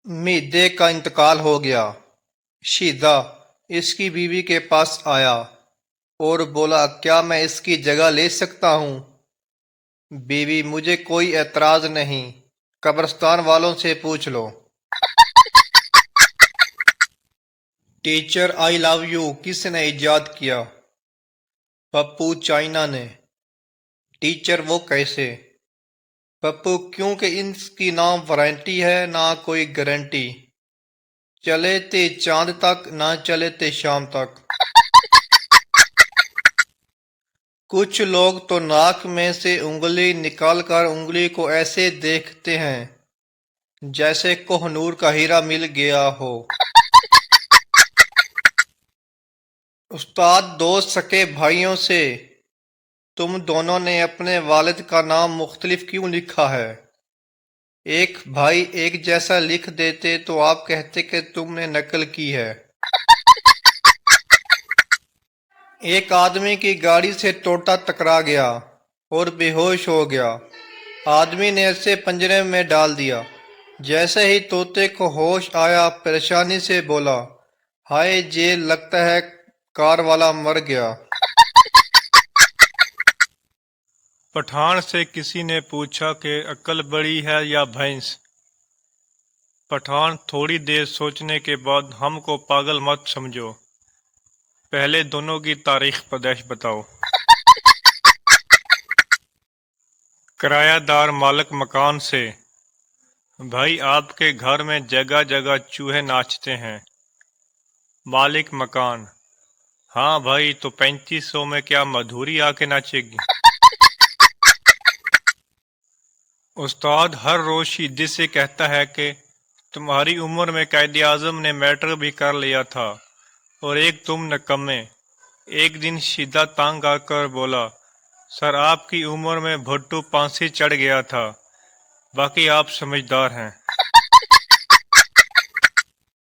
मीदे का इंतकाल हो गया। शीदा इसकी बीवी के पास आया और बोला, क्या मैं इसकी जगह ले सकता हूँ? बीवी, मुझे कोई एतराज नहीं, कब्रिस्तान वालों से पूछ लो। टीचर आई लव यू किसने इजाद किया? पप्पू चाइना ने। टीचर, वो कैसे? पप्पू, क्योंकि इसकी ना वारंटी है ना कोई गारंटी। चले ते चांद तक, ना चले ते शाम तक। कुछ लोग तो नाक में से उंगली निकालकर उंगली को ऐसे देखते हैं जैसे कोहनूर का हीरा मिल गया हो। उस्ताद, दो सके भाइयों से तुम दोनों ने अपने वालिद का नाम मुख्तलिफ क्यों लिखा है? एक भाई एक जैसा लिख देते तो आप कहते कि तुमने नकल की है। एक आदमी की गाड़ी से तोता टकरा गया और बेहोश हो गया। आदमी ने उसे पंजरे में डाल दिया। जैसे ही तोते को होश आया, परेशानी से बोला, हाय जे, लगता है कार वाला मर गया। पठान से किसी ने पूछा कि अक्ल बड़ी है या भैंस? पठान, थोड़ी देर सोचने के बाद हमको पागल मत समझो, पहले दोनों की तारीख पैदाइश बताओ। किरायादार मालिक मकान से, भाई आपके घर में जगह जगह चूहे नाचते हैं। मालिक मकान, हाँ भाई, तो 3500 में क्या मधुरी आके नाचेगी? उस्ताद हर रोज शीदे से कहता है कि तुम्हारी उम्र में कायदे आजम ने मैट्रिक भी कर लिया था और एक तुम नकम्मे। एक दिन शीदा तंग आकर बोला, सर आपकी उम्र में भुट्टू फांसी चढ़ गया था, बाकी आप समझदार हैं।